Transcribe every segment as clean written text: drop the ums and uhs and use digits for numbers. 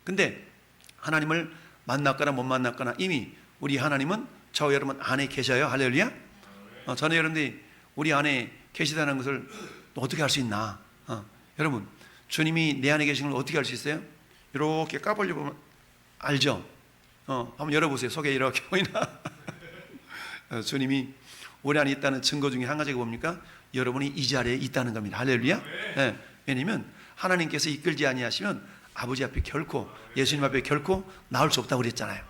근데 하나님을 만났거나 못 만났거나 이미 우리 하나님은 저 여러분 안에 계셔요. 할렐루야. 저는 여러분들이 우리 안에 계시다는 것을 어떻게 알 수 있나? 여러분, 주님이 내 안에 계신 걸 어떻게 알 수 있어요? 이렇게 까불려 보면 알죠? 한번 열어보세요. 속에 이렇게 보이나? 주님이 우리 안에 있다는 증거 중에 한 가지가 뭡니까? 여러분이 이 자리에 있다는 겁니다. 할렐루야. 네. 왜냐면 하나님께서 이끌지 아니하시면 아버지 앞에 결코, 예수님 앞에 결코 나올 수 없다고 그랬잖아요.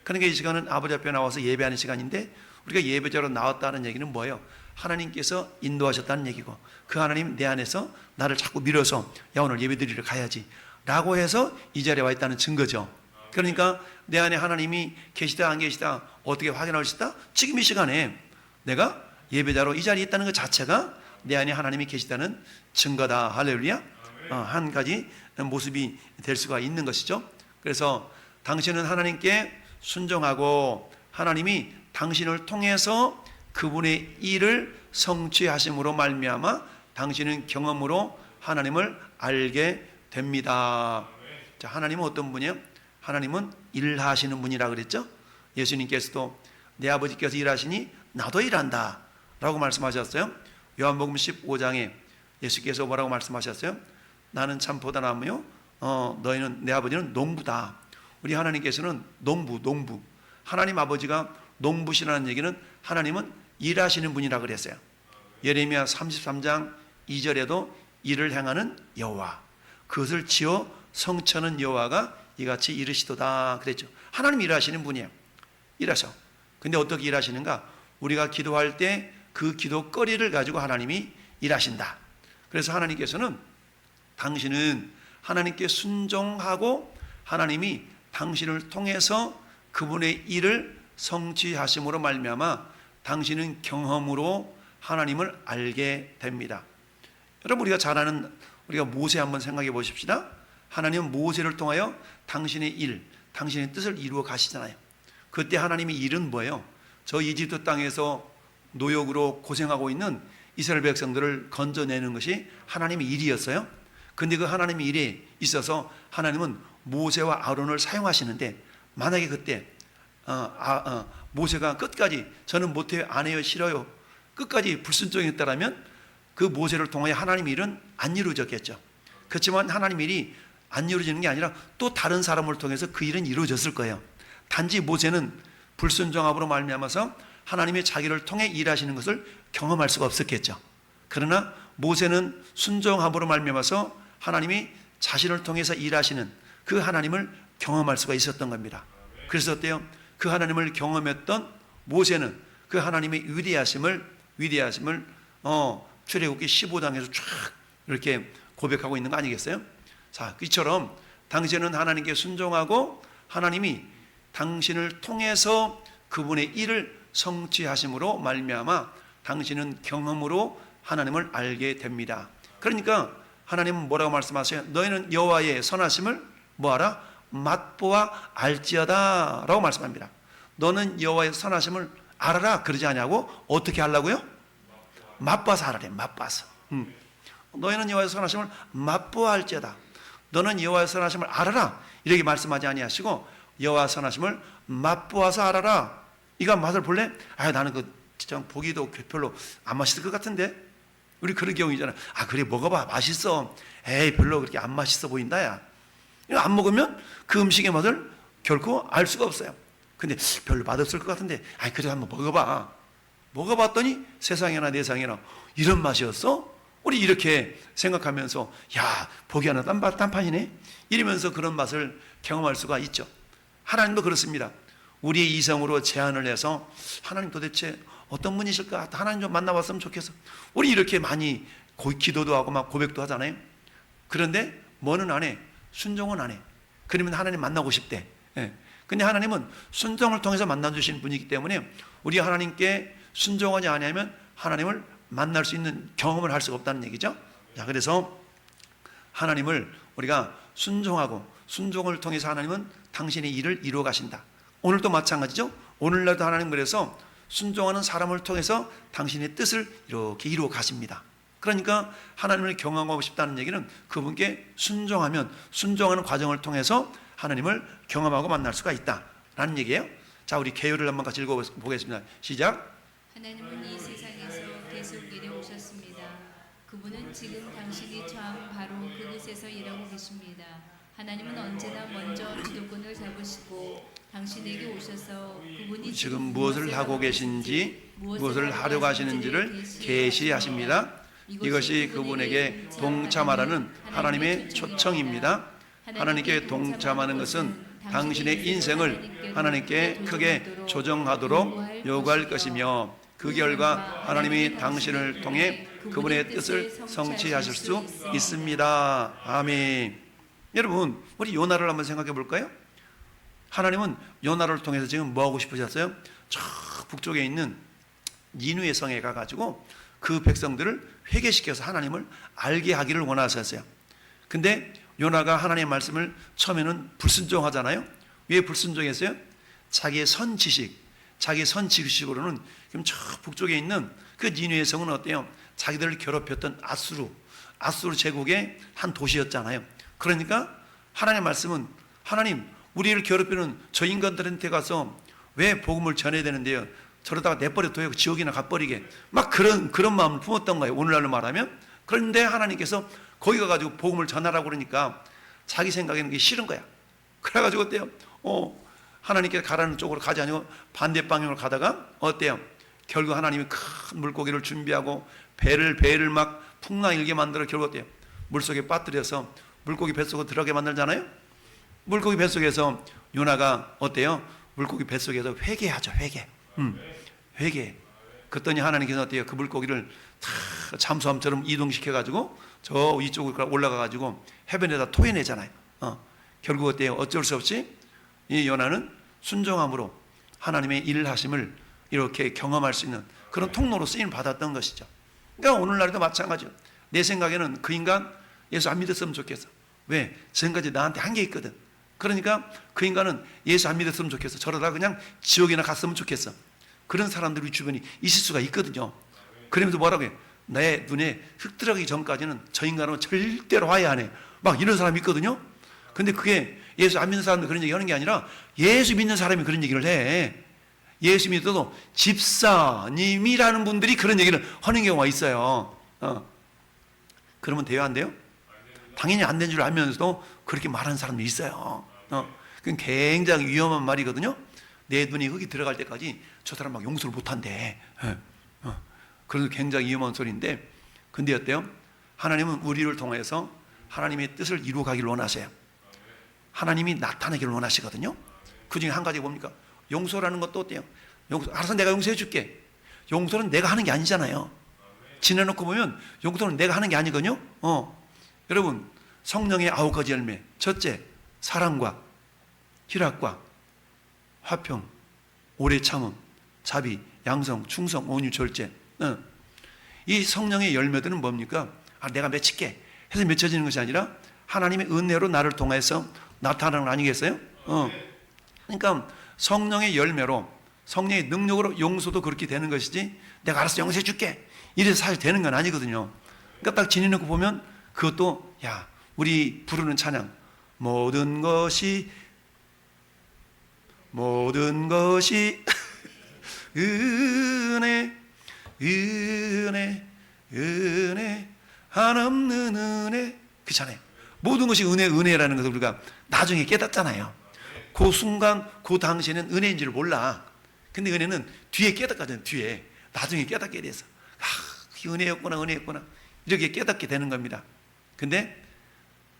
그러니까 이 시간은 아버지 앞에 나와서 예배하는 시간인데, 우리가 예배자로 나왔다는 얘기는 뭐예요? 하나님께서 인도하셨다는 얘기고, 그 하나님 내 안에서 나를 자꾸 밀어서 야 오늘 예배드리러 가야지 라고 해서 이 자리에 와 있다는 증거죠. 그러니까 내 안에 하나님이 계시다 안 계시다 어떻게 확인할 수 있다? 지금 이 시간에 내가 예배자로 이 자리에 있다는 것 자체가 내 안에 하나님이 계시다는 증거다. 할렐루야. 한 가지 모습이 될 수가 있는 것이죠. 그래서 당신은 하나님께 순종하고 하나님이 당신을 통해서 그분의 일을 성취하심으로 말미암아 당신은 경험으로 하나님을 알게 됩니다. 자, 하나님은 어떤 분이에요? 하나님은 일하시는 분이라 그랬죠. 예수님께서도 내 아버지께서 일하시니 나도 일한다 라고 말씀하셨어요. 요한복음 15장에 예수께서 뭐라고 말씀하셨어요? 나는 참 포도나무요, 너희는, 내 아버지는 농부다. 우리 하나님께서는 농부. 하나님 아버지가 농부시라는 얘기는 하나님은 일하시는 분이라 그랬어요. 예레미야 33장 2절에도 일을 행하는 여호와, 그것을 지어 성천한 여호와가 이같이 이르시도다 그랬죠. 하나님 일하시는 분이에요. 일하셔. 근데 어떻게 일하시는가? 우리가 기도할 때 그 기도거리를 가지고 하나님이 일하신다. 그래서 하나님께서는 당신은 하나님께 순종하고 하나님이 당신을 통해서 그분의 일을 성취하심으로 말미암아 당신은 경험으로 하나님을 알게 됩니다. 여러분, 우리가 잘 아는 우리가 모세 한번 생각해 보십시다. 하나님은 모세를 통하여 당신의 일, 당신의 뜻을 이루어 가시잖아요. 그때 하나님의 일은 뭐예요? 저 이집트 땅에서 노역으로 고생하고 있는 이스라엘 백성들을 건져내는 것이 하나님의 일이었어요. 근데 그 하나님의 일에 있어서 하나님은 모세와 아론을 사용하시는데, 만약에 그때 모세가 끝까지 저는 못해요, 안 해요, 싫어요, 끝까지 불순종했다라면 그 모세를 통하여 하나님의 일은 안 이루어졌겠죠. 그렇지만 하나님의 일이 안 이루어지는 게 아니라 또 다른 사람을 통해서 그 일은 이루어졌을 거예요. 단지 모세는 불순종함으로 말미암아서 하나님의 자기를 통해 일하시는 것을 경험할 수가 없었겠죠. 그러나 모세는 순종함으로 말미암아서 하나님이 자신을 통해서 일하시는 그 하나님을 경험할 수가 있었던 겁니다. 그래서 어때요? 그 하나님을 경험했던 모세는 그 하나님의 위대하심을 출애굽기 15장에서 쫙 이렇게 고백하고 있는 거 아니겠어요? 자, 이처럼 당신은 하나님께 순종하고 하나님이 당신을 통해서 그분의 일을 성취하심으로 말미암아 당신은 경험으로 하나님을 알게 됩니다. 그러니까 하나님은 뭐라고 말씀하세요? 너희는 여호와의 선하심을 뭐하라? 맛보아 알지어다 라고 말씀합니다. 너는 여호와의 선하심을 알아라 그러지 않냐고? 어떻게 하려고요? 맛봐서 알아래. 맛봐서. 너희는 여호와의 선하심을 맛보아 알지어다. 너는 여호와의 선하심을 알아라 이렇게 말씀하지 아니하시고 여호와의 선하심을 맛보아서 알아라. 이거 맛을 볼래? 나는 진짜 보기도 별로 안 맛있을 것 같은데. 우리 그런 경우 있잖아. 그래 먹어봐, 맛있어. 에이 별로 그렇게 안 맛있어 보인다 야. 이거 안 먹으면 그 음식의 맛을 결코 알 수가 없어요. 근데 별로 맛없을 것 같은데 그래도 한번 먹어봐. 먹어봤더니 세상에나 내상에나 이런 맛이었어? 우리 이렇게 생각하면서 야 보기 하나 딴판이네 이러면서 그런 맛을 경험할 수가 있죠. 하나님도 그렇습니다. 우리의 이성으로 제안을 해서 하나님 도대체 어떤 분이실까? 하나님 좀 만나봤으면 좋겠어. 우리 이렇게 많이 기도도 하고 막 고백도 하잖아요. 그런데 뭐는 안 해? 순종은 안 해. 그러면 하나님 만나고 싶대. 근데 하나님은 순종을 통해서 만나주신 분이기 때문에 우리 하나님께 순종하지 않으면 하나님을 만날 수 있는 경험을 할 수가 없다는 얘기죠. 자, 그래서 하나님을 우리가 순종하고 순종을 통해서 하나님은 당신의 일을 이루어 가신다. 오늘도 마찬가지죠. 오늘날도 하나님 그래서 순종하는 사람을 통해서 당신의 뜻을 이렇게 이루어 가십니다. 그러니까 하나님을 경험하고 싶다는 얘기는 그분께 순종하면 순종하는 과정을 통해서 하나님을 경험하고 만날 수가 있다라는 얘기예요. 자, 우리 개요를 한번 같이 읽어보겠습니다. 시작. 하나님은 이 세상에서 계속 일해 오셨습니다. 그분은 지금 당신이 처한 바로 그곳에서 일하고 계십니다. 하나님은 언제나 먼저 주도권을 잡으시고 당신에게 오셔서 그분이 지금 무엇을 하고 계신지, 무엇을 하려고 하시는지를 계시하십니다. 이것이 그분에게 동참하라는 하나님의 초청입니다. 하나님께 동참하는 것은 당신의 인생을 하나님께 크게 조정하도록 요구할 것이며, 그 결과 하나님이 당신을 통해 그분의 뜻을 성취하실 수 있습니다. 아멘. 여러분, 우리 요나를 한번 생각해 볼까요? 하나님은 요나를 통해서 지금 뭐 하고 싶으셨어요? 저 북쪽에 있는 니누의 성에 가가지고 그 백성들을 회개시켜서 하나님을 알게 하기를 원하셨어요. 근데 요나가 하나님의 말씀을 처음에는 불순종하잖아요. 왜 불순종했어요? 자기의 선지식으로는 지금 저 북쪽에 있는 그 니누의 성은 어때요? 자기들을 괴롭혔던 아수르 제국의 한 도시였잖아요. 그러니까 하나님의 말씀은, 하나님, 우리를 괴롭히는 저 인간들한테 가서 왜 복음을 전해야 되는데요? 저러다가 내버려둬요. 지옥이나 가버리게. 막 그런 마음을 품었던 거예요. 오늘날로 말하면. 그런데 하나님께서 거기 가가지고 복음을 전하라고 그러니까 자기 생각에는 그게 싫은 거야. 그래가지고 어때요? 하나님께서 가라는 쪽으로 가지 아니고 반대 방향으로 가다가 어때요? 결국 하나님이 큰 물고기를 준비하고 배를 막 풍랑일게 만들어 결국 어때요? 물속에 빠뜨려서 물고기 뱃속으로 들어가게 만들잖아요. 물고기 뱃속에서 요나가 어때요? 물고기 뱃속에서 회개하죠. 회개. 그랬더니 하나님께서 어때요? 그 물고기를 다 잠수함처럼 이동시켜가지고 저 위쪽으로 올라가가지고 해변에다 토해내잖아요. 결국 어때요? 어쩔 수 없이 이 요나는 순종함으로 하나님의 일하심을 이렇게 경험할 수 있는 그런 통로로 쓰임 받았던 것이죠. 그러니까 오늘날에도 마찬가지예요. 내 생각에는 그 인간 예수 안 믿었으면 좋겠어. 왜? 지금까지 나한테 한 게 있거든. 그러니까 그 인간은 예수 안 믿었으면 좋겠어. 저러다 그냥 지옥이나 갔으면 좋겠어. 그런 사람들이 우리 주변에 있을 수가 있거든요. 그러면서 뭐라고 해요? 내 눈에 흙 들어가기 전까지는 저 인간은 절대로 화해 안 해. 막 이런 사람이 있거든요. 근데 그게 예수 안 믿는 사람들 그런 얘기 하는 게 아니라 예수 믿는 사람이 그런 얘기를 해. 예수 믿어도 집사님이라는 분들이 그런 얘기를 하는 경우가 있어요. 그러면 돼요, 안 돼요? 당연히 안 된 줄 알면서도 그렇게 말하는 사람도 있어요. 그건 굉장히 위험한 말이거든요. 내 눈에 흙이 들어갈 때까지 저 사람 막 용서를 못한대. 그래서 굉장히 위험한 소리인데, 근데 어때요? 하나님은 우리를 통해서 하나님의 뜻을 이루어가기를 원하세요. 하나님이 나타나기를 원하시거든요. 그 중에 한 가지 뭡니까? 용서라는 것도 어때요? 알아서 내가 용서해 줄게. 용서는 내가 하는 게 아니잖아요. 지내놓고 보면 용서는 내가 하는 게 아니거든요. 여러분, 성령의 9가지 열매. 첫째, 사랑과 희락과 화평, 오래 참음, 자비, 양성, 충성, 온유, 절제. 이 성령의 열매들은 뭡니까? 내가 맺힐게 해서 맺혀지는 것이 아니라 하나님의 은혜로 나를 통해서 나타나는 거 아니겠어요? 그러니까 성령의 열매로, 성령의 능력으로 용서도 그렇게 되는 것이지 내가 알아서 용서해 줄게 이래서 사실 되는 건 아니거든요. 그러니까 딱 지내놓고 보면 그것도, 야, 우리 부르는 찬양, 모든 것이 은혜 한없는 은혜, 그렇잖아요. 모든 것이 은혜라는 것을 우리가 나중에 깨닫잖아요. 그 순간 그 당시에는 은혜인 줄 몰라. 근데 은혜는 뒤에 깨닫거든. 뒤에 나중에 깨닫게 돼서 은혜였구나 이렇게 깨닫게 되는 겁니다. 근데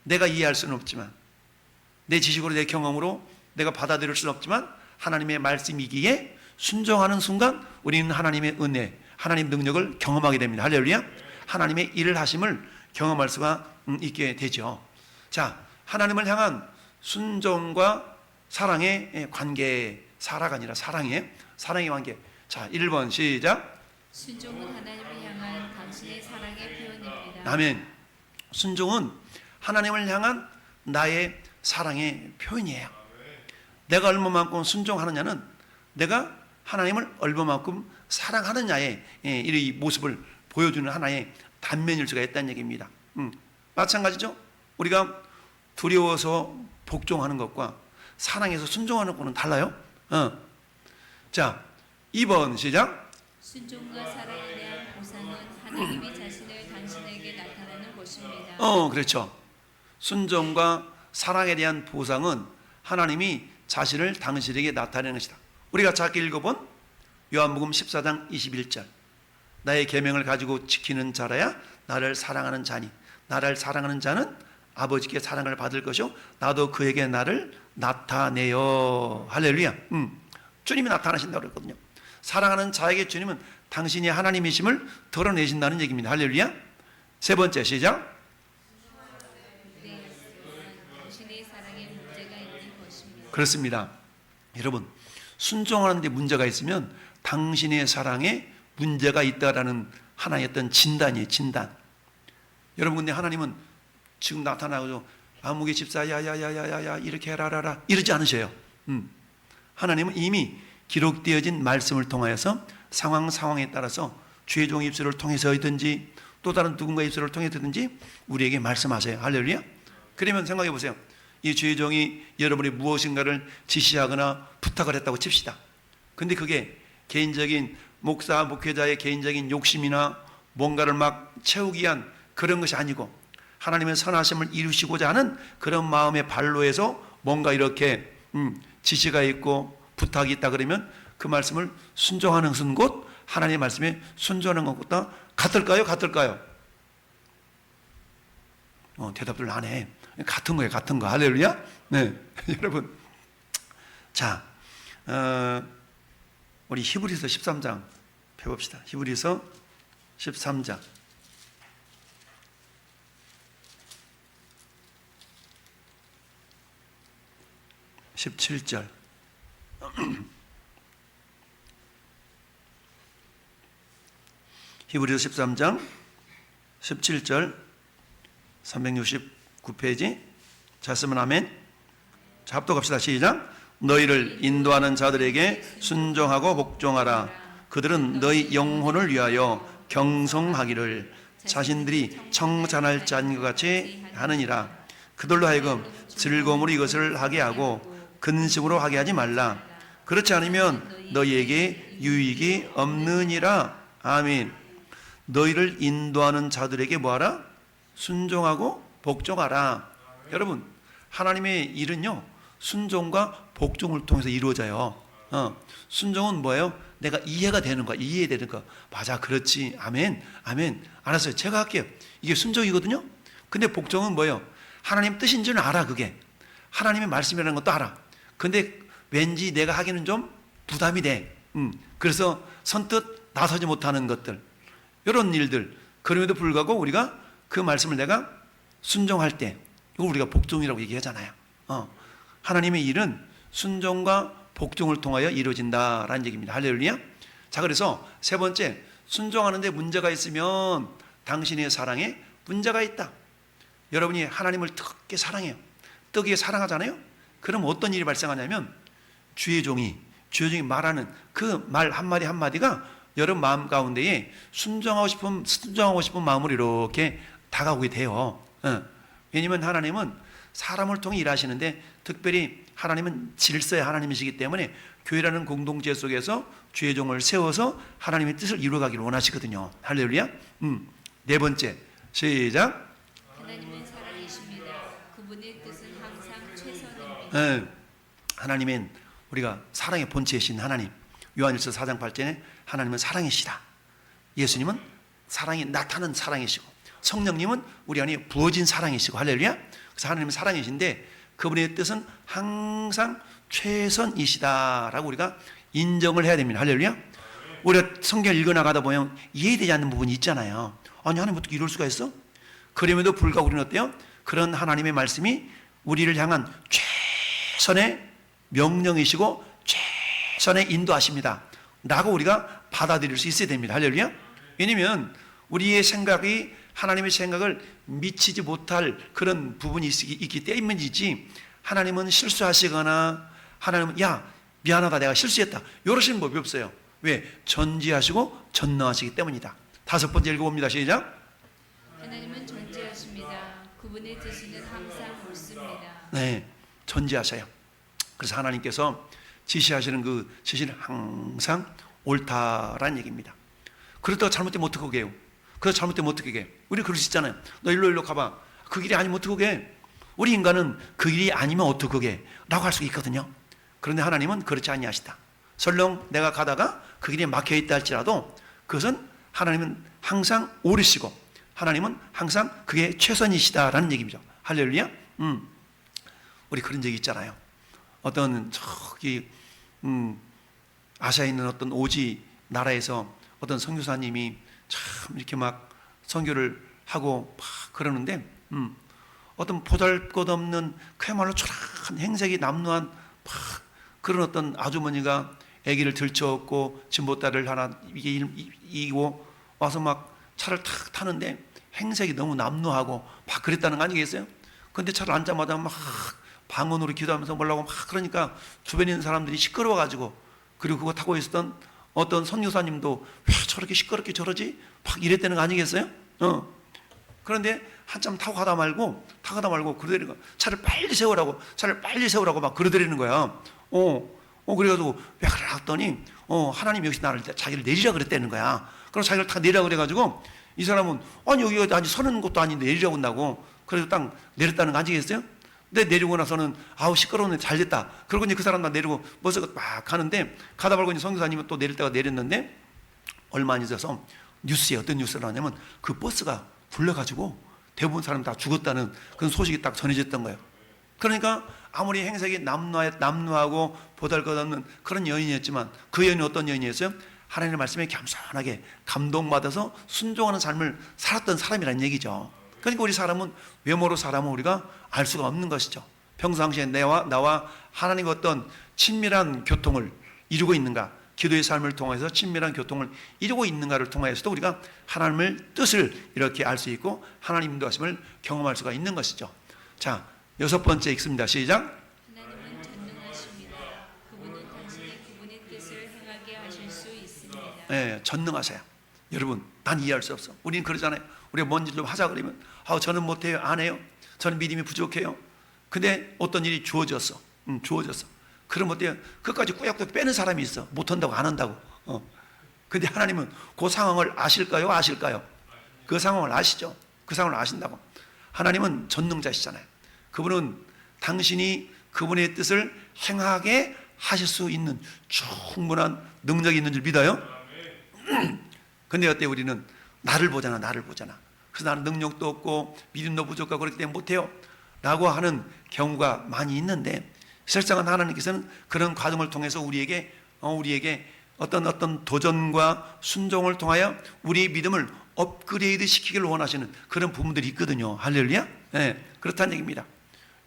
내가 이해할 수는 없지만, 내 지식으로 내 경험으로 내가 받아들일 수는 없지만 하나님의 말씀이기에 순종하는 순간 우리는 하나님의 은혜, 하나님 능력을 경험하게 됩니다. 할렐루야. 하나님의 일을 하심을 경험할 수가 있게 되죠. 자, 하나님을 향한 순종과 사랑의 관계, 사라가 아니라 사랑의 관계. 자, 1번 시작. 순종은 하나님을 향한 당신의 사랑의 표현입니다. 아멘. 순종은 하나님을 향한 나의 사랑의 표현이에요. 내가 얼마만큼 순종하느냐는 내가 하나님을 얼마만큼 사랑하느냐의 이 모습을 보여주는 하나의 단면일 수가 있다는 얘기입니다. 마찬가지죠. 우리가 두려워서 복종하는 것과 사랑해서 순종하는 것은 달라요. 자, 2번 시작. 순종과 사랑에 대한 보상은 하나님이 자신을 당신에게 나타내는 것입니다. 그렇죠. 순종과 사랑에 대한 보상은 하나님이 자신을 당신에게 나타내는 것이다. 우리가 작게 읽어본 요한복음 14장 21절. 나의 계명을 가지고 지키는 자라야 나를 사랑하는 자니 나를 사랑하는 자는 아버지께 사랑을 받을 것이요 나도 그에게 나를 나타내요. 할렐루야. 주님이 나타나신다고 그랬거든요. 사랑하는 자에게 주님은 당신이 하나님이심을 드러내신다는 얘기입니다. 할렐루야. 세 번째 시작. 당신의 사랑에 문제가 있는 것입니다. 그렇습니다. 여러분, 순종하는 데 문제가 있으면 당신의 사랑에 문제가 있다라는 하나의 어떤 진단이에요. 진단. 여러분, 근데 하나님은 지금 나타나고 아무개 집사 야야야야야 이렇게 해라라라 이러지 않으셔요. 하나님은 이미 기록되어진 말씀을 통하여서 상황에 따라서 주의 종 입술을 통해서든지 또 다른 누군가의 입술을 통해서든지 우리에게 말씀하세요. 할렐루야. 그러면 생각해 보세요. 이 주의 종이 여러분이 무엇인가를 지시하거나 부탁을 했다고 칩시다. 근데 그게 개인적인 목사, 목회자의 개인적인 욕심이나 뭔가를 막 채우기 위한 그런 것이 아니고 하나님의 선하심을 이루시고자 하는 그런 마음의 발로에서 뭔가 이렇게 지시가 있고 부탁이 있다 그러면 그 말씀을 순종하는 것은 곧 하나님의 말씀에 순종하는 것보다 같을까요? 같을까요? 대답들 안 해. 같은 거예요. 같은 거. 할렐루야. 네. 여러분, 자, 우리 히브리서 13장 펴봅시다. 히브리서 13장 17절. 히브리서 13장 17절 369페이지. 자, 쓰면 아멘. 자, 합독합시다. 시작. 너희를 인도하는 자들에게 순종하고 복종하라. 그들은 너희 영혼을 위하여 경성하기를 자신들이 청산할 자인 것 같이 하느니라. 그들로 하여금 즐거움으로 이것을 하게 하고 근심으로 하게 하지 말라. 그렇지 않으면 너희에게 유익이 없느니라. 아멘. 너희를 인도하는 자들에게 뭐하라? 순종하고 복종하라. 여러분, 하나님의 일은요 순종과 복종을 통해서 이루어져요. 순종은 뭐예요? 내가 이해가 되는 거야. 이해되는 거. 맞아, 그렇지. 아멘, 아멘. 알았어요. 제가 할게요. 이게 순종이거든요. 근데 복종은 뭐예요? 하나님 뜻인 줄은 알아. 그게 하나님의 말씀이라는 것도 알아. 근데 왠지 내가 하기는 좀 부담이 돼. 그래서 선뜻 나서지 못하는 것들, 이런 일들. 그럼에도 불구하고 우리가 그 말씀을 내가 순종할 때, 이걸 우리가 복종이라고 얘기하잖아요. 하나님의 일은 순종과 복종을 통하여 이루어진다라는 얘기입니다. 할렐루야. 자, 그래서 세 번째, 순종하는데 문제가 있으면 당신의 사랑에 문제가 있다. 여러분이 하나님을 뜨겁게 사랑해요. 뜨겁게 사랑하잖아요. 그럼 어떤 일이 발생하냐면 주의 종이 말하는 그 말 한마디 한마디가 여러분 마음 가운데에 순종하고 싶은 마음으로 이렇게 다가오게 돼요. 왜냐하면 하나님은 사람을 통해 일하시는데 특별히 하나님은 질서의 하나님이시기 때문에 교회라는 공동체 속에서 주의 종을 세워서 하나님의 뜻을 이루어가기를 원하시거든요. 할렐루야. 네 번째, 시작. 하나님은 사랑이십니다. 그분의 뜻은 항상 최선입니다. 하나님은 우리가 사랑의 본체이신 하나님. 요한일서 4장 8절에 하나님은 사랑이시다. 예수님은 사랑이 나타난 사랑이시고 성령님은 우리 안에 부어진 사랑이시고. 할렐루야. 그래서 하나님은 사랑이신데 그분의 뜻은 항상 최선이시다라고 우리가 인정을 해야 됩니다. 할렐루야. 우리가 성경을 읽어나가다 보면 이해되지 않는 부분이 있잖아요. 아니, 하나님 어떻게 이럴 수가 있어? 그럼에도 불구하고 우리는 어때요? 그런 하나님의 말씀이 우리를 향한 최선의 명령이시고 최선의 인도하십니다 라고 우리가 받아들일 수 있어야 됩니다. 할렐루야. 왜냐하면 우리의 생각이 하나님의 생각을 미치지 못할 그런 부분이 있기 때문이지, 하나님은 실수하시거나 하나님은 야 미안하다 내가 실수했다 이러시는 법이 없어요. 왜? 전지하시고 전능하시기 때문이다. 다섯 번째 읽어봅니다. 시작. 하나님은 존재하십니다. 그분의 뜻은 항상 옳습니다. 네, 존재하셔요. 그래서 하나님께서 지시하시는 그 지시는 항상 옳다라는 얘기입니다. 그러다가 잘못되면 어떻게 해요? 그래서 잘못되면 어떻게 해? 우리 그럴 수 있잖아요. 너 일로 가봐. 그 길이 아니면 어떻게 해? 우리 인간은 그 길이 아니면 어떻게 해? 라고 할 수 있거든요. 그런데 하나님은 그렇지 아니하시다. 설령 내가 가다가 그 길에 막혀있다 할지라도 그것은 하나님은 항상 옳으시고 하나님은 항상 그게 최선이시다라는 얘기죠. 할렐루야. 우리 그런 적이 있잖아요. 어떤 저기 아시아에 있는 어떤 오지 나라에서 어떤 선교사님이 참 이렇게 막 선교를 하고 막 그러는데 어떤 보잘것없는 그야말로 초라한 행색이 남루한 막 그런 어떤 아주머니가 아기를 들쳐업고 진보따를 하나 이고 와서 막 차를 탁 타는데 행색이 너무 남루하고 막 그랬다는 거 아니겠어요? 근데 차를 앉자마자 막 방언으로 기도하면서 뭐라고 막 그러니까 주변에 있는 사람들이 시끄러워가지고 그리고 그거 타고 있었던 어떤 선교사님도 왜 저렇게 시끄럽게 저러지? 막 이랬다는 거 아니겠어요? 그런데 한참 타고 가다 말고 그러더라는 거야. 차를 빨리 세우라고 막 그러더라는 거야. 그래가지고 왜 그래 했더니 하나님 여기서 자기를 내리라 그랬다는 거야. 그럼 자기를 다 내리라 그래가지고 이 사람은 아니 여기가 아직 서는 것도 아닌데 내리라고 한다고. 그래서 딱 내렸다는 거 아니겠어요? 근데 내리고 나서는 아우 시끄러운데 잘 됐다. 그러고 이제 그 사람 다 내리고 버스 막 가는데 가다 말고 이제 선교사님은 또 내릴 때가 내렸는데 얼마 안 있어서 뉴스에 어떤 뉴스를 하냐면 그 버스가 불려가지고 대부분 사람 다 죽었다는 그런 소식이 딱 전해졌던 거예요. 그러니까 아무리 행색이 남루하고 보잘것없는 그런 여인이었지만 그 여인은 어떤 여인이었어요? 하나님의 말씀에 겸손하게 감동받아서 순종하는 삶을 살았던 사람이라는 얘기죠. 그러니까 우리 사람은 외모로 사람은 우리가 알 수가 없는 것이죠. 평상시에 나와 하나님과 어떤 친밀한 교통을 이루고 있는가, 기도의 삶을 통해서 친밀한 교통을 이루고 있는가를 통해서도 우리가 하나님의 뜻을 이렇게 알 수 있고 하나님 인도하심을 경험할 수가 있는 것이죠. 자, 6번째 읽습니다. 시작. 하나님은 전능하십니다. 그분은 당신의 그분의 뜻을 행하게 하실 수 있습니다. 네, 전능하세요. 여러분, 난 이해할 수 없어. 우리는 그러잖아요. 우리가 뭔지 좀 하자 그러면 저는 못해요, 안 해요. 저는 믿음이 부족해요. 근데 어떤 일이 주어졌어. 그럼 어때요? 그것까지 꾸역꾸역 빼는 사람이 있어. 못한다고 안 한다고. 근데 하나님은 그 상황을 아실까요? 그 상황을 아시죠? 그 상황을 아신다고. 하나님은 전능자시잖아요. 그분은 당신이 그분의 뜻을 행하게 하실 수 있는 충분한 능력이 있는 줄 믿어요? 근데 어때 우리는 나를 보잖아. 그래서 나는 능력도 없고 믿음도 부족하고 그렇기 때문에 못해요 라고 하는 경우가 많이 있는데 실상은 하나님께서는 그런 과정을 통해서 우리에게 어떤 도전과 순종을 통하여 우리의 믿음을 업그레이드 시키기를 원하시는 그런 부분들이 있거든요. 할렐루야. 네, 그렇다는 얘기입니다.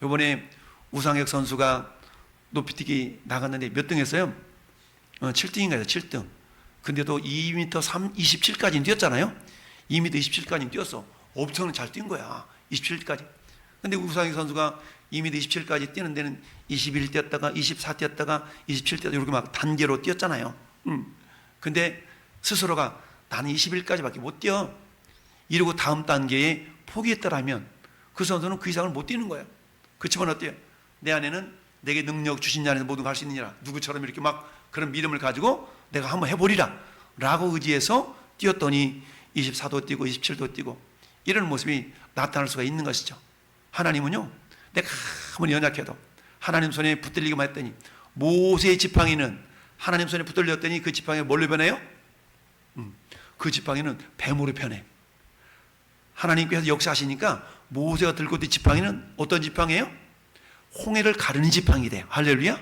이번에 우상혁 선수가 높이뛰기 나갔는데 몇 등 했어요? 7등인가요? 7등. 근데도 2m 27까지 뛰었잖아요. 2m 27까지 뛰었어. 엄청 잘 뛴 거야. 27까지. 근데 우상혁 선수가 2m 27까지 뛰는 데는 21 뛰었다가 24 뛰었다가 27 뛰었다가 이렇게 막 단계로 뛰었잖아요. 근데 스스로가 나는 21까지밖에 못 뛰어. 이러고 다음 단계에 포기했더라면 그 선수는 그 이상을 못 뛰는 거예요. 그렇지만 어때요? 내 안에는 내게 능력 주신 자에서 모든 걸 할 수 있느니라. 누구처럼 이렇게 막 그런 믿음을 가지고 내가 한번 해보리라 라고 의지해서 뛰었더니 24도 뛰고 27도 뛰고 이런 모습이 나타날 수가 있는 것이죠. 하나님은요, 내가 아무리 연약해도 하나님 손에 붙들리기만 했더니 모세의 지팡이는 하나님 손에 붙들렸더니 그 지팡이가 뭘로 변해요? 그 지팡이는 뱀으로 변해. 하나님께서 역사하시니까 모세가 들고 있던 지팡이는 어떤 지팡이에요? 홍해를 가르는 지팡이 돼요. 할렐루야.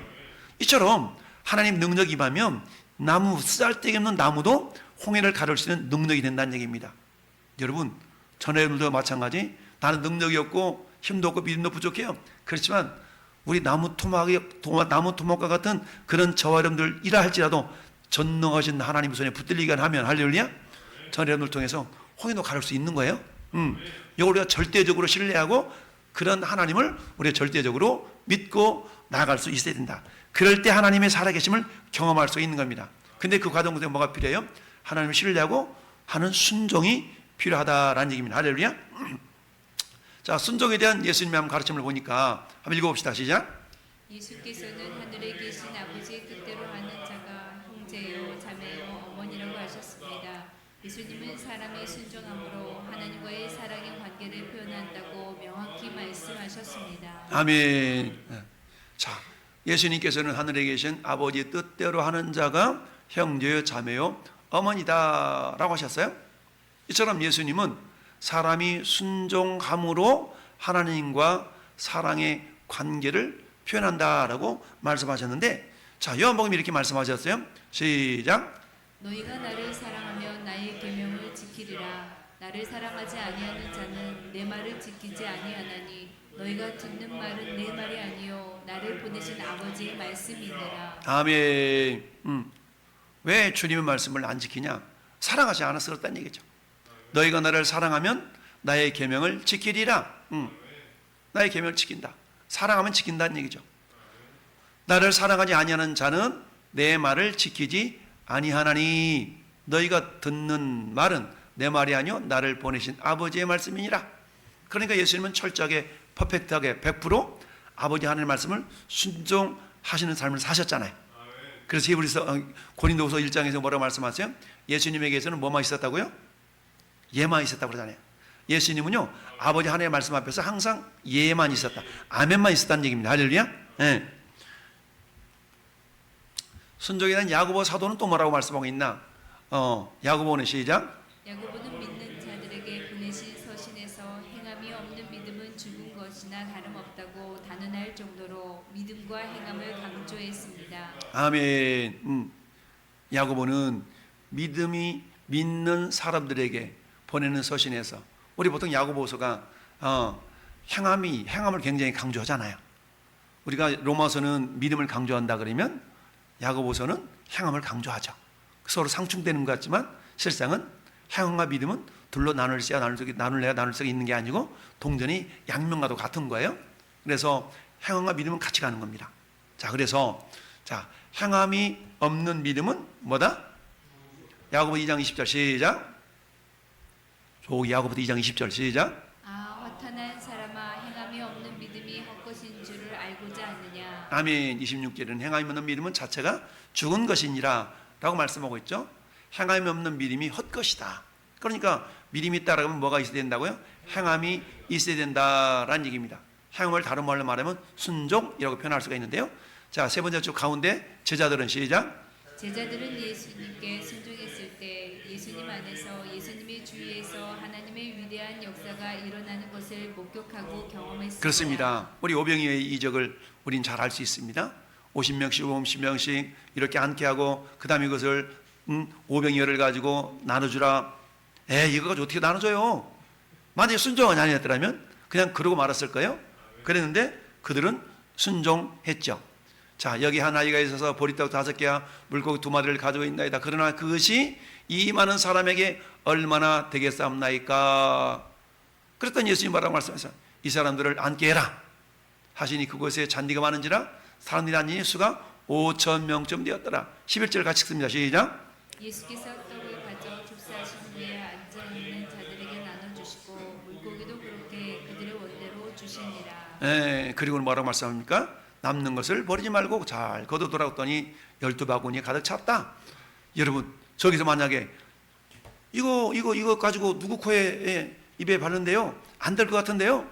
이처럼 하나님 능력이 임하면 나무, 쓸데기 없는 나무도 홍해를 가를 수 있는 능력이 된다는 얘기입니다. 여러분, 저네들도 마찬가지. 나는 능력이 없고 힘도 없고 믿음도 부족해요. 그렇지만 우리 나무 토막과 같은 그런 저와 여러분들 이라 할지라도 전능하신 하나님 손에 붙들리게 하면 할렐루야. 저와 여러분들 통해서 홍해도 가를 수 있는 거예요. 이걸 우리가 절대적으로 신뢰하고 그런 하나님을 우리가 절대적으로 믿고 나아갈 수 있어야 된다. 그럴 때 하나님의 살아계심을 경험할 수 있는 겁니다. 근데 그 과정 속에 뭐가 필요해요? 하나님을 신뢰하고 하는 순종이 필요하다라는 얘기입니다. 할렐루야. 자, 순종에 대한 예수님의 가르침을 보니까 한번 읽어봅시다. 시작. 예수께서는 하늘에 계신 아버지의 뜻대로 하는 자가 형제요, 자매요, 어머니라고 하셨습니다. 예수님은 사람의 순종함으로 하나님과의 사랑의 관계를 표현한다고 명확히 말씀하셨습니다. 아멘. 자, 예수님께서는 하늘에 계신 아버지의 뜻대로 하는 자가 형제요, 자매요, 어머니다라고 하셨어요. 이처럼 예수님은 사람이 순종함으로 하나님과 사랑의 관계를 표현한다라고 말씀하셨는데, 자, 요한복음 이렇게 말씀하셨어요. 시작. 너희가 나를 사랑하면 나의 계명을 지키리라. 나를 사랑하지 아니하는 자는 내 말을 지키지 아니하나니 너희가 듣는 말은 내 말이 아니요 나를 보내신 아버지의 말씀이니라. 아멘. 왜 주님의 말씀을 안 지키냐? 사랑하지 않아서 그렇다는 얘기죠. 너희가 나를 사랑하면 나의 계명을 지키리라. 나의 계명을 지킨다. 사랑하면 지킨다는 얘기죠. 나를 사랑하지 아니하는 자는 내 말을 지키지 아니하나니 너희가 듣는 말은 내 말이 아니요 나를 보내신 아버지의 말씀이니라. 그러니까 예수님은 철저하게 퍼펙트하게 100% 아버지 하나님의 말씀을 순종하시는 삶을 사셨잖아요. 그래서 고린도후서 1장에서 뭐라고 말씀하세요? 예수님에게서는 뭐만 있었다고요? 예만 있었다고 그러잖아요. 예수님은요 아버지 하나님의 말씀 앞에서 항상 예만 있었다, 아멘만 있었다는 얘기입니다. 할렐루야. 네. 순종에 대한 야고보 사도는 또 뭐라고 말씀하고 있나? 야고보는 시작. 야고보는 믿는 자들에게 보내신 서신에서 행함이 없는 믿음은 죽은 것이나 다름없다고 단언할 정도로 믿음과 행함을 강조했습니다. 아멘. 야고보는 믿음이 믿는 사람들에게 보내는 서신에서, 우리 보통 야고보서가 행함을 굉장히 강조하잖아요. 우리가 로마서는 믿음을 강조한다 그러면 야고보서는 행함을 강조하죠. 서로 상충되는 것 같지만 실상은 행함과 믿음은 둘로 나눌 수 있는 게 아니고 동전이 양면과도 같은 거예요. 그래서 행함과 믿음은 같이 가는 겁니다. 자, 그래서 행함이 없는 믿음은 뭐다? 야고보 2장 20절 시작. 야고보 2장 20절 시작. 허탄한 사람아, 행함이 없는 믿음이 헛것인 줄을 알고자 하느냐. 아멘. 26절은 행함이 없는 믿음은 자체가 죽은 것이니라 라고 말씀하고 있죠. 행함이 없는 믿음이 헛것이다. 그러니까 믿음이 있다라고 하면 뭐가 있어야 된다고요? 행함이 있어야 된다라는 얘기입니다. 행함을 다른 말로 말하면 순종이라고 표현할 수가 있는데요. 자, 세 번째 줄 가운데 제자들은 시작. 제자들은 예수님께 순종했을 때 예수님 안에서 예수님의 주위에서 하나님의 위대한 역사가 일어나는 것을 목격하고 경험했습니다. 그렇습니다. 우리 오병이어의 이적을 우린 잘 알 수 있습니다. 50명씩 50명씩 이렇게 앉게 하고 그 다음에 이것을 오병이어를 가지고 나눠주라. 이거 가지고 어떻게 나눠줘요? 만약에 순종이 아니었더라면 그냥 그러고 말았을 거예요. 그랬는데 그들은 순종했죠. 자, 여기 한 아이가 있어서 보리떡 5개와 물고기 2마리를 가지고 있나이다. 그러나 그것이 이 많은 사람에게 얼마나 되겠사옵나이까. 그랬더니 예수님 뭐라고 말씀하셨어요? 이 사람들을 앉게 해라 하시니 그곳에 잔디가 많은지라 사람들이 앉은 수가 5,000명쯤 되었더라. 11절 같이 읽습니다. 시작. 예수께서 떡을 가져 줍사하신 후에 앉아있는 자들에게 나눠주시고 물고기도 그렇게 그들의 원대로 주시니라. 그리고 뭐라고 말씀합니까? 남는 것을 버리지 말고 잘 거둬 돌아왔더니 12바구니에 가득 찼다. 여러분, 저기서 만약에 이거 가지고 누구 코에 입에 바르는데요, 안 될 것 같은데요,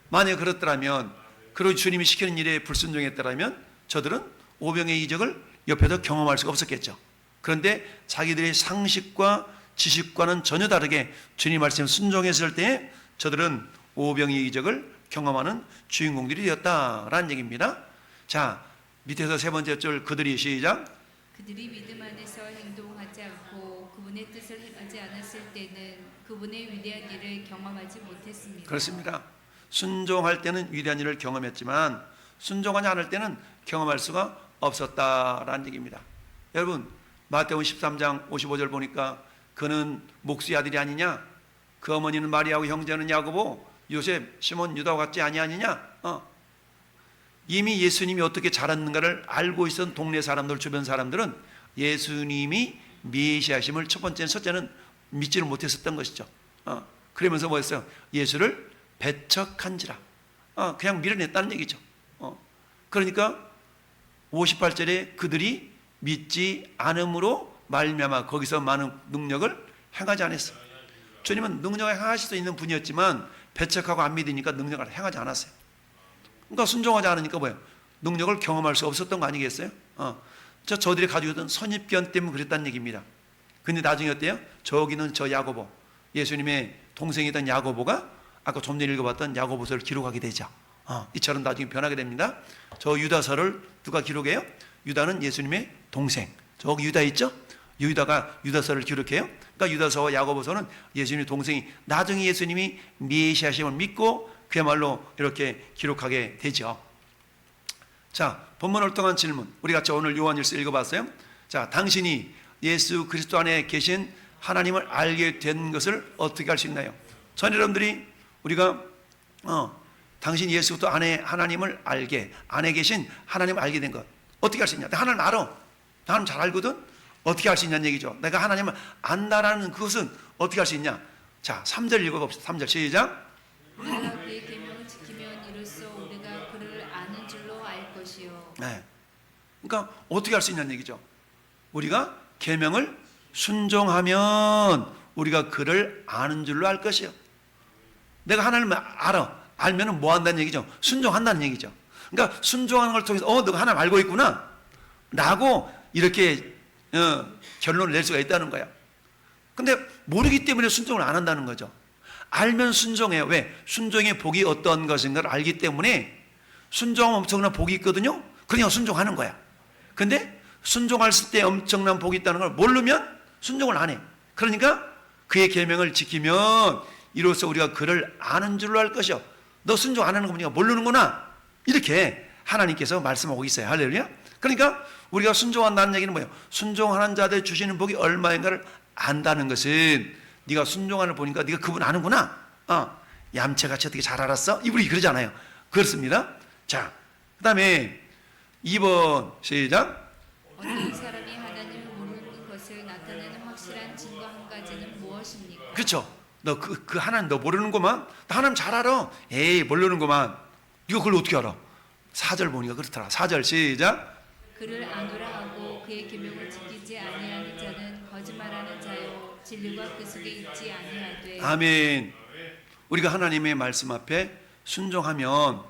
만약에 그렇더라면, 그리고 주님이 시키는 일에 불순종했더라면 저들은 오병의 이적을 옆에서 경험할 수가 없었겠죠. 그런데 자기들의 상식과 지식과는 전혀 다르게 주님 말씀 순종했을 때 저들은 오병의 이적을 경험하는 주인공들이 되었다라는 얘기입니다. 자, 밑에서 세 번째 줄 그들이 시작. 그들이 믿음 안에서 행동하지 않고 그분의 뜻을 행하지 않았을 때는 그분의 위대한 일을 경험하지 못했습니다. 그렇습니다. 순종할 때는 위대한 일을 경험했지만 순종하지 않을 때는 경험할 수가 없었다라는 얘기입니다. 여러분, 마태복음 13장 55절 보니까 그는 목수의 아들이 아니냐, 그 어머니는 마리아고 형제는 야고보, 요셉, 시몬, 유다 같지 아니하느냐. 이미 예수님이 어떻게 자랐는가를 알고 있었던 동네 사람들, 주변 사람들은 예수님이 메시아심을 첫째는 믿지를 못했었던 것이죠. 그러면서 뭐였어요? 예수를 배척한지라. 그냥 밀어냈다는 얘기죠. 그러니까 58절에 그들이 믿지 않음으로 말미암아 거기서 많은 능력을 행하지 않았어요. 주님은 능력을 행하실 수 있는 분이었지만 배척하고 안 믿으니까 능력을 행하지 않았어요. 그러니까 순종하지 않으니까 뭐예요? 능력을 경험할 수 없었던 거 아니겠어요? 저들이 가지고 있던 선입견 때문에 그랬다는 얘기입니다. 근데 나중에 어때요? 저기는 저 야고보, 예수님의 동생이던 야고보가 아까 좀 전에 읽어봤던 야고보서를 기록하게 되죠. 이처럼 나중에 변하게 됩니다. 저 유다서를 누가 기록해요? 유다는 예수님의 동생. 저기 유다 있죠? 유다가 유다서를 기록해요. 그러니까 유다서와 야고보서는 예수님의 동생이 나중에 예수님이 메시아심을 믿고 그야말로 이렇게 기록하게 되죠. 자, 본문 옳통한 질문. 우리 같이 오늘 요한일서 읽어봤어요. 자, 당신이 예수 그리스도 안에 계신 하나님을 알게 된 것을 어떻게 알 수 있나요? 전 여러분들이 우리가 당신 예수 그리스도 안에 하나님을 안에 계신 하나님을 알게 된 것 어떻게 알 수 있냐? 하나님 알아. 하나님 잘 알거든. 어떻게 알 수 있냐는 얘기죠. 내가 하나님을 안다라는 그것은 어떻게 알 수 있냐? 자, 3절 읽어봅시다. 3절 시작. 우리가 그의 계명을 지키면 이로써 우리가 그를 아는 줄로 알 것이요. 네. 그러니까 어떻게 알 수 있냐는 얘기죠. 우리가 계명을 순종하면 우리가 그를 아는 줄로 알 것이요. 내가 하나님을 알아. 알면은 뭐 한다는 얘기죠? 순종한다는 얘기죠. 그러니까 순종하는 걸 통해서 너가 하나님 알고 있구나 라고 이렇게 결론을 낼 수가 있다는 거야. 근데 모르기 때문에 순종을 안 한다는 거죠. 알면 순종해요. 왜? 순종의 복이 어떤 것인가를 알기 때문에 순종하면 엄청난 복이 있거든요. 그냥 순종하는 거야. 근데 순종할 때 엄청난 복이 있다는 걸 모르면 순종을 안 해. 그러니까 그의 계명을 지키면 이로써 우리가 그를 아는 줄로 알 것이요. 너 순종 안 하는 거 보니까 모르는구나. 이렇게 하나님께서 말씀하고 있어요. 할렐루야. 그러니까 우리가 순종한다는 얘기는 뭐예요? 순종하는 자들 주시는 복이 얼마인가를 안다는 것은 네가 순종하는 보니까 네가 그분 아는구나. 얌체같이 어떻게 잘 알았어? 이분이 그러잖아요. 그렇습니다. 자, 그 다음에 2번 시작. 어떤 사람이 하나님을 모르는 것을 나타내는 확실한 증거 한 가지는 무엇입니까? 그렇죠. 너 그 하나님 너 모르는구만. 나 하나님 잘 알아. 에이 모르는구만. 이거 그걸 어떻게 알아? 4절 보니까 그렇더라. 4절 시작. 그를 아노라 하고 그의 계명을 지키지 아니하는 자는 거짓말하는 자요 진리가 그 속에 있지 아니하되. 아멘. 우리가 하나님의 말씀 앞에 순종하면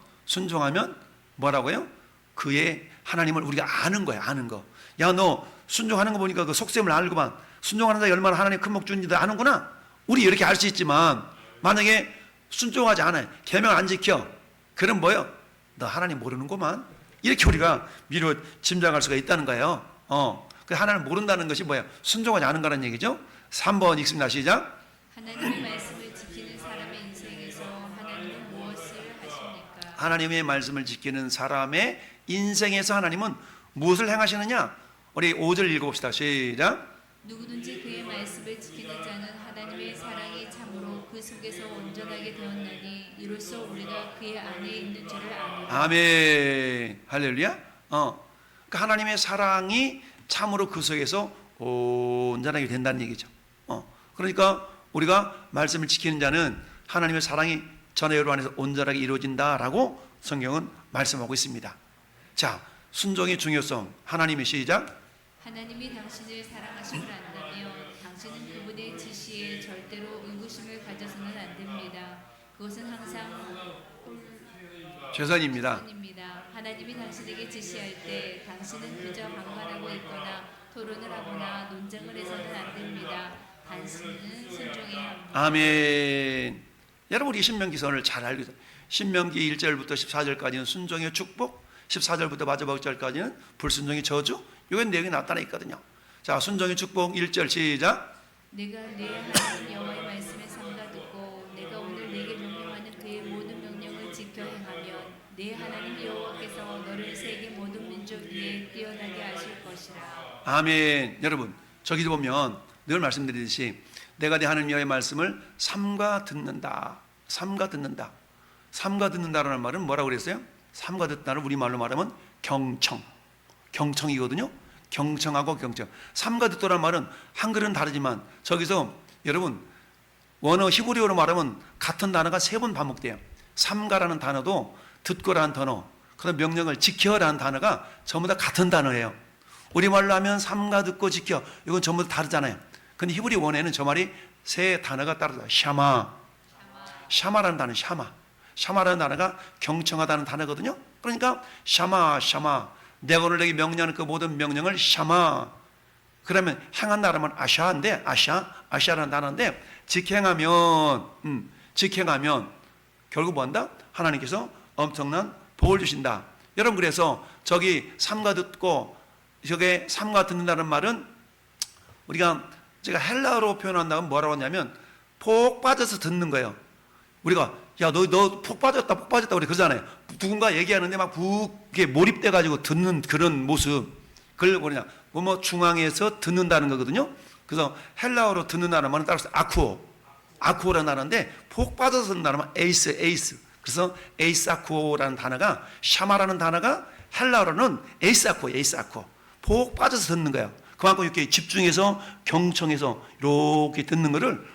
뭐라고요? 그의 하나님을 우리가 아는 거야. 아는 거. 야, 너 순종하는 거 보니까 그 속셈을 알고만 순종하는 자가 얼마나 하나님 큰 복 주는지 아는구나. 우리 이렇게 알 수 있지만 만약에 순종하지 않아요. 계명 안 지켜. 그럼 뭐요? 너 하나님 모르는구만. 이렇게 우리가 미루어 짐작할 수가 있다는 거예요. 그 하나님 모른다는 것이 뭐예요? 순종하지 않은 거라는 얘기죠. 3번 읽습니다. 시작. 하나님의 말씀을 지키는 사람의 인생에서 하나님은 무엇을 하십니까? 하나님의 말씀을 지키는 사람의 인생에서 하나님은 무엇을 행하시느냐? 우리 5절 읽어봅시다. 시작. 누구든지 그의 말씀을 지키는 자는 하나님의 사랑이 참으로 그 속에서 온전하게 되었나니 이로써 우리가 그의 안에 있는 줄을 아노라. 아멘. 할렐루야. 그러니까 하나님의 사랑이 참으로 그 속에서 온전하게 된다는 얘기죠. 그러니까 우리가 말씀을 지키는 자는 하나님의 사랑이 전에 여러 안에서 온전하게 이루어진다라고 성경은 말씀하고 있습니다. 자, 순종의 중요성. 하나님의 시작. 하나님이 당신을 사랑하심을 안다면 당신은 그분의 지시에 절대로 의구심을 가져서는 안 됩니다. 그것은 항상 최선입니다. 하나님이 당신에게 지시할 때 당신은 그저 방관하고 있거나 토론을 하거나 논쟁을 해서는 안 됩니다. 당신은 순종해야 합니다. 아멘. 여러분 우리 신명기서를 잘 알고 있어요. 신명기 1절부터 14절까지는 순종의 축복, 14절부터 마지막 절까지는 불순종의 저주. 이런 내용이 나타나 있거든요. 자, 순종의 축복 1절 시작. 내가 네 하나님 여호와의 말씀에 삼가 듣고 내가 오늘 내게 명령하는 그의 모든 명령을 지켜 행하면 네 하나님 여호와께서 너를 세계 모든 민족 위에 뛰어나게 하실 것이라. 아멘. 여러분 저기도 보면 늘 말씀드리듯이 내가 네 하나님 여호와의 말씀을 삼가 듣는다. 삼가 듣는다. 삼가 듣는다라는 말은 뭐라고 그랬어요? 삼가 듣다를 우리말로 말하면 경청이거든요. 경청하고 경청. 삼가 듣도라는 말은 한글은 다르지만 저기서 여러분 원어 히브리어로 말하면 같은 단어가 3번 반복돼요. 삼가라는 단어도 듣고라는 단어 그런 명령을 지켜라는 단어가 전부 다 같은 단어예요. 우리말로 하면 삼가 듣고 지켜, 이건 전부 다 다르잖아요. 근데 히브리 원어에는 저 말이 세 단어가 따르다. 샤마라는 단어, 샤마라는 단어가 경청하다는 단어거든요. 그러니까 샤마, 내가 오늘 내게 명령하는 그 모든 명령을 샤마. 그러면 행한다라면 아샤인데, 아샤라는 단어인데, 직행하면 결국 뭐한다? 하나님께서 엄청난 복을 주신다. 여러분, 그래서 저기 삼가 듣고 저게 삼가 듣는다는 말은 제가 헬라어로 표현한다면 뭐라고 하냐면 폭 빠져서 듣는 거예요. 우리가 야 너 폭 빠졌다 우리 그러잖아요. 누군가 얘기하는데 막 북에 몰입돼 가지고 듣는 그런 모습, 그걸 뭐냐 뭐 중앙에서 듣는다는 거거든요. 그래서 헬라어로 듣는다는 말은 따라서 아쿠오라는 단어인데 폭 빠져서 듣는다는 말 에이스. 그래서 에이스아쿠오라는 단어가, 샤마라는 단어가 헬라어로는 에이스아쿠오. 폭 빠져서 듣는 거예요. 그만큼 이렇게 집중해서 경청해서 이렇게 듣는 거를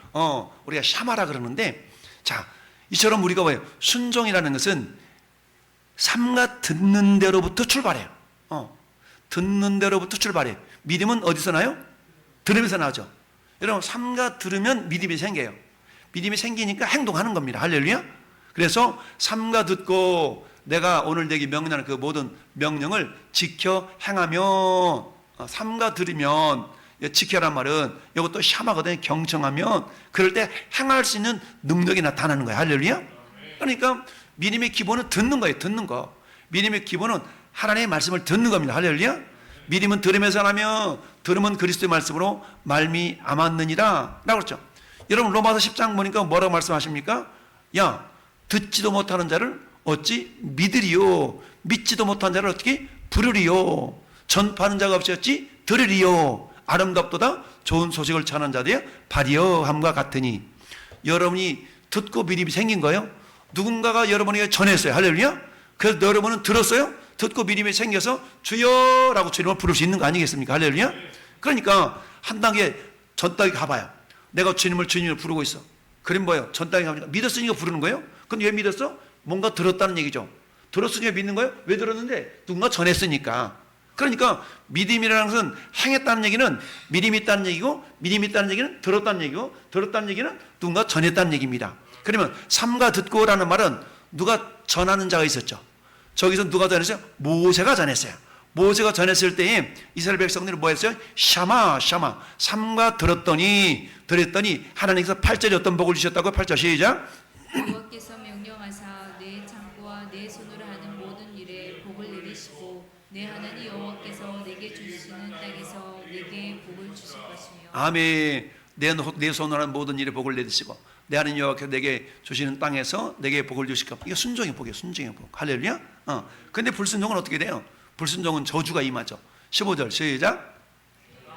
우리가 샤마라 그러는데, 자, 이처럼 우리가 뭐예요? 순종이라는 것은 삼가 듣는 대로부터 출발해요. 듣는 대로부터 출발해요. 믿음은 어디서 나요? 들으면서 나죠. 여러분, 삼가 들으면 믿음이 생겨요. 믿음이 생기니까 행동하는 겁니다. 할렐루야. 그래서 삼가 듣고 내가 오늘 내게 명령하는 그 모든 명령을 지켜 행하며, 삼가 들으면, 지켜란 말은 이것도 샤마거든요. 경청하면, 그럴 때 행할 수 있는 능력이 나타나는 거예요. 할렐루야. 그러니까 믿음의 기본은 듣는 거예요. 듣는 거. 믿음의 기본은 하나님의 말씀을 듣는 겁니다. 할렐루야. 믿음은 들으면서 하며 들으면 그리스도의 말씀으로 말미암았느니라 라고 그랬죠. 여러분, 로마서 10장 보니까 뭐라고 말씀하십니까? 야, 듣지도 못하는 자를 어찌 믿으리요, 믿지도 못한 자를 어떻게 부르리요, 전파하는 자가 없었지 들으리요, 아름답도다 좋은 소식을 전하는 자들의 발이여 함과 같으니. 여러분이 듣고 믿음이 생긴 거예요. 누군가가 여러분에게 전했어요. 할렐루야. 그래서 여러분은 들었어요. 듣고 믿음이 생겨서 주여라고 주님을 부를 수 있는 거 아니겠습니까? 할렐루야. 그러니까 한 단계 전 단계 가봐요. 내가 주님을 부르고 있어. 그럼 뭐예요? 전 단계 가니까 믿었으니까 부르는 거예요. 근데 왜 믿었어? 뭔가 들었다는 얘기죠. 들었으니까 믿는 거예요. 왜 들었는데? 누군가 전했으니까. 그러니까 믿음이라는 것은 행했다는 얘기는 믿음이 있다는 얘기고, 믿음이 있다는 얘기는 들었다는 얘기고, 들었다는 얘기는 누군가 전했다는 얘기입니다. 그러면 삼가 듣고라는 말은 누가 전하는 자가 있었죠. 저기서 누가 전했어요? 모세가 전했어요. 모세가 전했을 때에 이스라엘 백성들이 뭐 했어요? 샤마 삼가 들었더니 하나님께서 8절에 어떤 복을 주셨다고? 8절 시작. 여호와께서 명령하사 내 창고와 내 손으로 하는 모든 일에 복을 내리시고 내 하나님 여호와께서 내게 주시는 땅에서 내게 복을 주실 것이며. 아멘. 내 손으로 하는 모든 일에 복을 내리시고 내 하나님 여호와께서 내게 주시는 땅에서 내게 복을 주실 것. 이거 순종의 복이에요. 순종의 복. 할렐루야. 근데 불순종은 어떻게 돼요? 불순종은 저주가 임하죠. 15절 시작.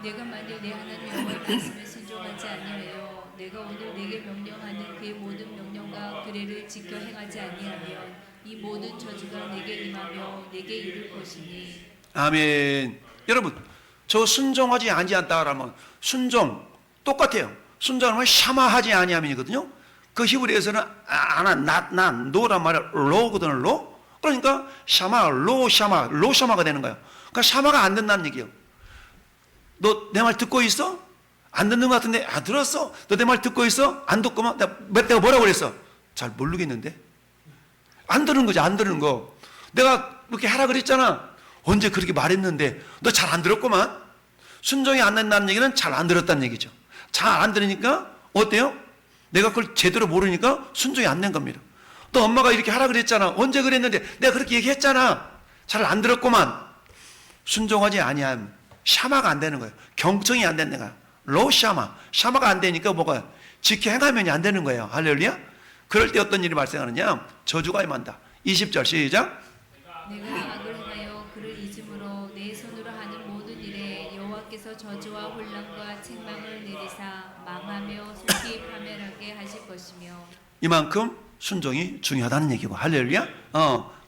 내가 만일 내 하나님 여호와의 말씀에 순종하지 아니하여 내가 오늘 내게 명령하는 그의 모든 명령과 규례를 지켜 행하지 아니하면 이 모든 저주가 내게 임하며 내게 이를 것이니. 아멘. 여러분, 저 순종하지 아니한다라면 순종 똑같아요. 순종하면 샤마하지 아니하면이거든요. 그 히브리에서는 노란 말이 로거든요. 로. 그러니까 로샤마가 되는 거예요. 그러니까 샤마가 안 된다는 얘기예요. 너 내 말 듣고 있어? 안 듣는 것 같은데. 들었어. 너 내 말 듣고 있어? 안 듣고만. 내가 뭐라고 그랬어? 잘 모르겠는데. 안 들은 거지. 안 들은 거. 내가 이렇게 하라 그랬잖아. 언제 그렇게 말했는데 너 잘 안 들었구만. 순종이 안 된다는 얘기는 잘 안 들었다는 얘기죠. 잘 안 들으니까 어때요? 내가 그걸 제대로 모르니까 순종이 안 된 겁니다. 또 엄마가 이렇게 하라 그랬잖아. 언제 그랬는데 내가 그렇게 얘기했잖아. 잘 안 들었구만. 순종하지 아니하면 샤마가 안 되는 거예요. 경청이 안 되는 거예요. 샤마가 안 되니까 뭐가 지켜 행하면이 안 되는 거예요. 할렐루야. 그럴 때 어떤 일이 발생하느냐? 저주가 임한다. 20절 시작. 내가 악을 행하여 그를 잊음으로 내 손으로 하는 모든 일에 여호와께서 저주와 혼란과 책망을 내리사 망하며 속히 파멸하게 하실 것이며. 이만큼 순종이 중요하다는 얘기고. 할렐루야.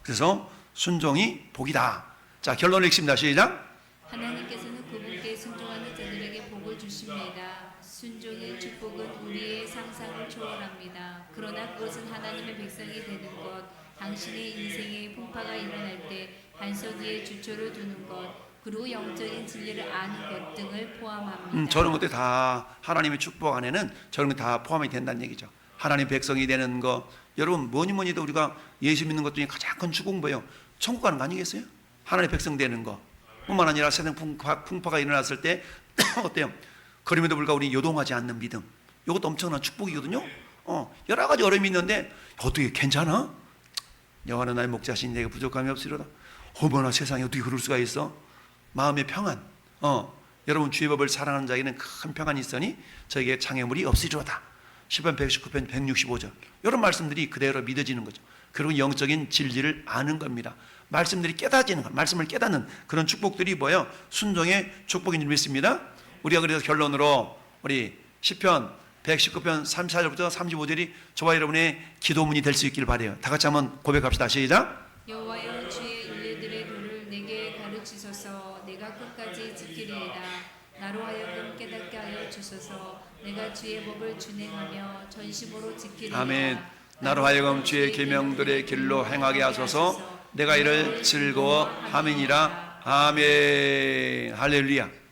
그래서 순종이 복이다. 자, 결론을 읽습니다. 시작. 하나님께서는 그분께 순종하는 자들에게 복을 주십니다. 순종의 축복은 우리의 상상을 초월합니다. 그러나 그것은 하나님의 백성이 되는 것, 당신의 인생에 풍파가 일어날 때 반석 위에 주초를 두는 것, 그리고 영적인 진리를 아는 것 등을 포함합니다. 저런 것들이 다 하나님의 축복 안에는 저런 게 다 포함이 된다는 얘기죠. 하나님 백성이 되는 거, 여러분 뭐니 뭐니 해도 우리가 예수 믿는 것 중에 가장 큰 축복은 뭐예요? 천국 가는 거 아니겠어요? 하나님 백성 되는 거. 뿐만 아니라 세상 풍파가 일어났을 때 어때요? 그럼에도 불구하고 우리 요동하지 않는 믿음. 이것도 엄청난 축복이거든요. 여러 가지 어려움이 있는데 어떻게 괜찮아? 여호와는 나의 목자시니 내게 부족함이 없으리로다. 어머나 세상에 어떻게 그럴 수가 있어? 마음의 평안. 여러분 주의 법을 사랑하는 자에게는 큰 평안이 있으니 저에게 장애물이 없으리로다. 시편 119편 165절. 이런 말씀들이 그대로 믿어지는 거죠. 그리고 영적인 진리를 아는 겁니다. 말씀들이 깨닫지는 것, 말씀을 깨닫는 그런 축복들이 뭐예요? 순종의 축복인 줄 믿습니다. 우리가 그래서 결론으로 우리 시편 119편 34절부터 35절이 저와 여러분의 기도문이 될 수 있기를 바라요. 다 같이 한번 고백합시다. 시작. 여호와여, 주의 윤례들의 도를 내게 가르치소서. 내가 끝까지 지키리이다. 나로 하여금 깨닫게 하여 주소서. 내가 주의 법을 준행하며 전심으로 지키리이다. 아멘. 나로 하여금 주의 계명들의 길로 행하게 하소서. 내가 이를 즐거워함이니라. 아멘. 할렐루야.